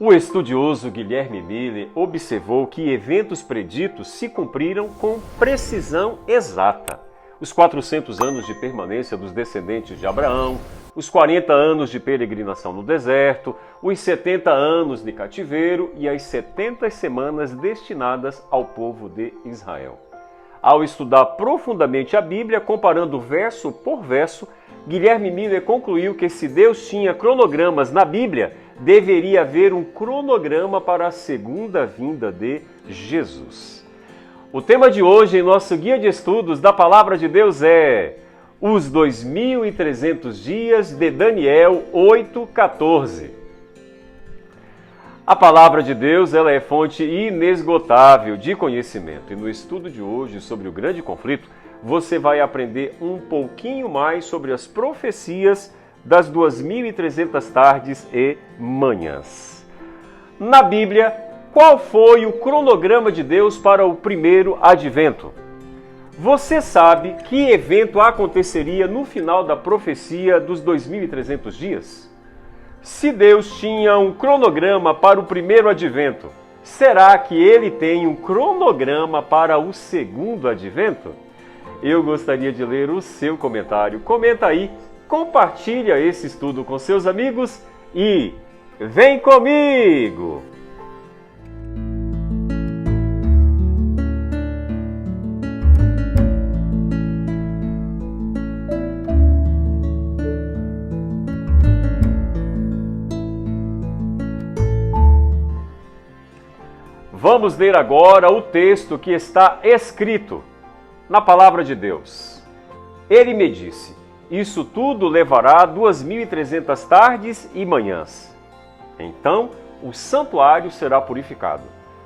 O estudioso Guilherme Miller observou que eventos preditos se cumpriram com precisão exata. Os 400 anos de permanência dos descendentes de Abraão, os 40 anos de peregrinação no deserto, os 70 anos de cativeiro e as 70 semanas destinadas ao povo de Israel. Ao estudar profundamente a Bíblia, comparando verso por verso, Guilherme Miller concluiu que se Deus tinha cronogramas na Bíblia, deveria haver um cronograma para a segunda vinda de Jesus. O tema de hoje em nosso guia de estudos da Palavra de Deus é os 2.300 dias de Daniel 8:14. A Palavra de Deus ela é fonte inesgotável de conhecimento e no estudo de hoje sobre o grande conflito, você vai aprender um pouquinho mais sobre as profecias das 2.300 tardes e manhãs. Na Bíblia, qual foi o cronograma de Deus para o primeiro advento? Você sabe que evento aconteceria no final da profecia dos 2.300 dias? Se Deus tinha um cronograma para o primeiro advento, será que Ele tem um cronograma para o segundo advento? Eu gostaria de ler o seu comentário. Comenta aí, compartilha esse estudo com seus amigos e vem comigo! Vamos ler agora o texto que está escrito na Palavra de Deus. Ele me disse: isso tudo levará 2.300 tardes e manhãs. Então o santuário será purificado.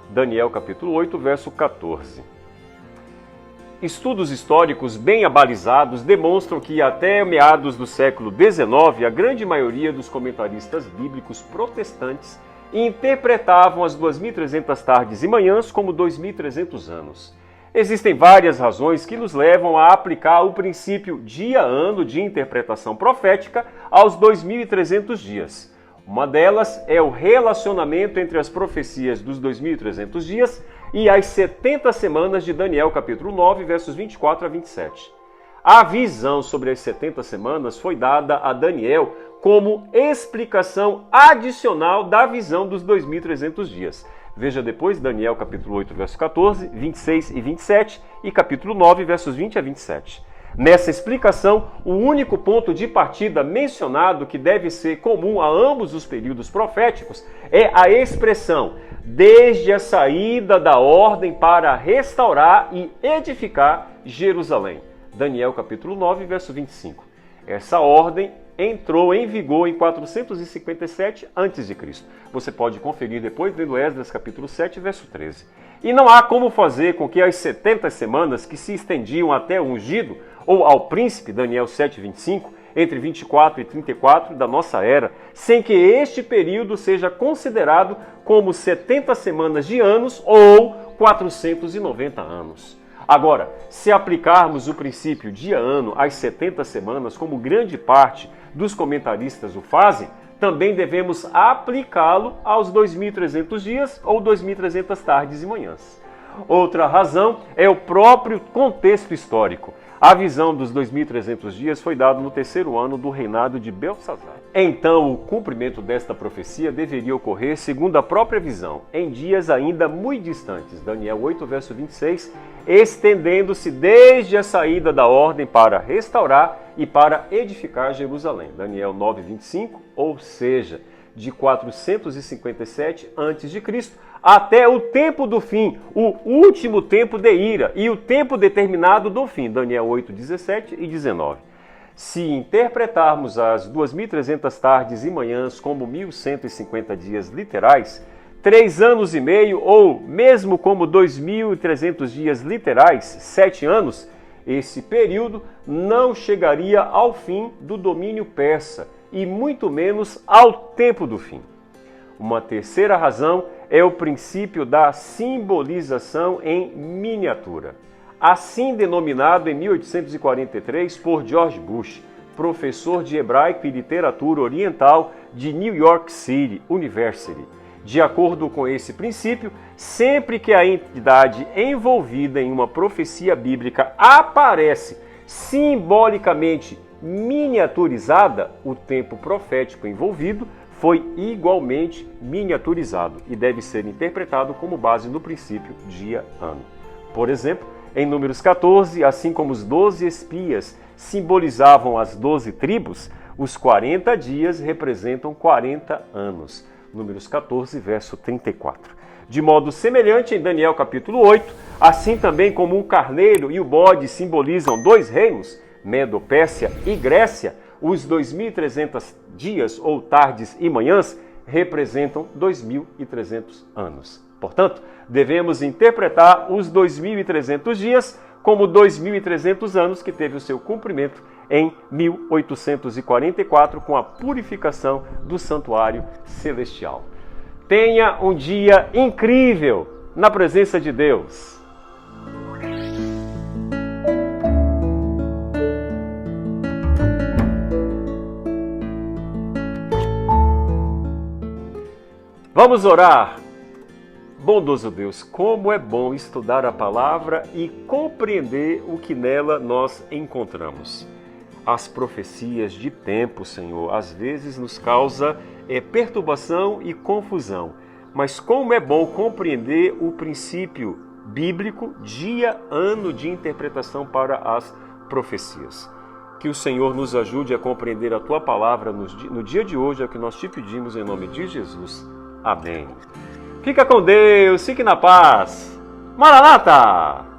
Daniel capítulo 8, verso 14. Estudos históricos bem abalizados demonstram que até meados do século XIX, a grande maioria dos comentaristas bíblicos protestantes interpretavam as 2.300 tardes e manhãs como 2.300 anos. Existem várias razões que nos levam a aplicar o princípio dia-ano de interpretação profética aos 2.300 dias. Uma delas é o relacionamento entre as profecias dos 2.300 dias e as 70 semanas de Daniel, capítulo 9, versos 24 a 27. A visão sobre as 70 semanas foi dada a Daniel como explicação adicional da visão dos 2.300 dias. Veja depois Daniel capítulo 8, verso 14, 26 e 27 e capítulo 9, versos 20 a 27. Nessa explicação, o único ponto de partida mencionado que deve ser comum a ambos os períodos proféticos é a expressão desde a saída da ordem para restaurar e edificar Jerusalém. Daniel capítulo 9, verso 25. Essa ordem entrou em vigor em 457 a.C. Você pode conferir depois lendo Esdras capítulo 7, verso 13. E não há como fazer com que as 70 semanas que se estendiam até o ungido ou ao príncipe, Daniel 7, 25, entre 24 e 34 da nossa era, sem que este período seja considerado como 70 semanas de anos ou 490 anos. Agora, se aplicarmos o princípio dia-ano às 70 semanas, como grande parte dos comentaristas o fazem, também devemos aplicá-lo aos 2.300 dias ou 2.300 tardes e manhãs. Outra razão é o próprio contexto histórico. A visão dos 2.300 dias foi dada no terceiro ano do reinado de Belsazar. Então, o cumprimento desta profecia deveria ocorrer segundo a própria visão, em dias ainda muito distantes, Daniel 8, verso 26, estendendo-se desde a saída da ordem para restaurar e para edificar Jerusalém, Daniel 9, 25, ou seja, de 457 a.C. até o tempo do fim, o último tempo de ira e o tempo determinado do fim, Daniel 8, 17 e 19. Se interpretarmos as 2.300 tardes e manhãs como 1.150 dias literais, 3 anos e meio, ou mesmo como 2.300 dias literais, 7 anos, esse período não chegaria ao fim do domínio persa e muito menos ao tempo do fim. Uma terceira razão é o princípio da simbolização em miniatura, assim denominado em 1843 por George Bush, professor de hebraico e literatura oriental de New York City University. De acordo com esse princípio, sempre que a entidade envolvida em uma profecia bíblica aparece simbolicamente miniaturizada, o tempo profético envolvido foi igualmente miniaturizado e deve ser interpretado como base no princípio dia-ano. Por exemplo, em Números 14, assim como os 12 espias simbolizavam as 12 tribos, os 40 dias representam 40 anos. Números 14, verso 34. De modo semelhante, em Daniel capítulo 8, assim também como um carneiro e o bode simbolizam 2 reinos, Medo-Pérsia e Grécia, os 2.300 dias ou tardes e manhãs representam 2.300 anos. Portanto, devemos interpretar os 2.300 dias como 2.300 anos que teve o seu cumprimento em 1844 com a purificação do santuário celestial. Tenha um dia incrível na presença de Deus. Vamos orar. Bondoso Deus, como é bom estudar a palavra e compreender o que nela nós encontramos. As profecias de tempo, Senhor, às vezes nos causa perturbação e confusão. Mas como é bom compreender o princípio bíblico, dia, ano de interpretação para as profecias. Que o Senhor nos ajude a compreender a Tua palavra no dia de hoje, é o que nós te pedimos em nome de Jesus. Amém. Fica com Deus, fique na paz. Maranata!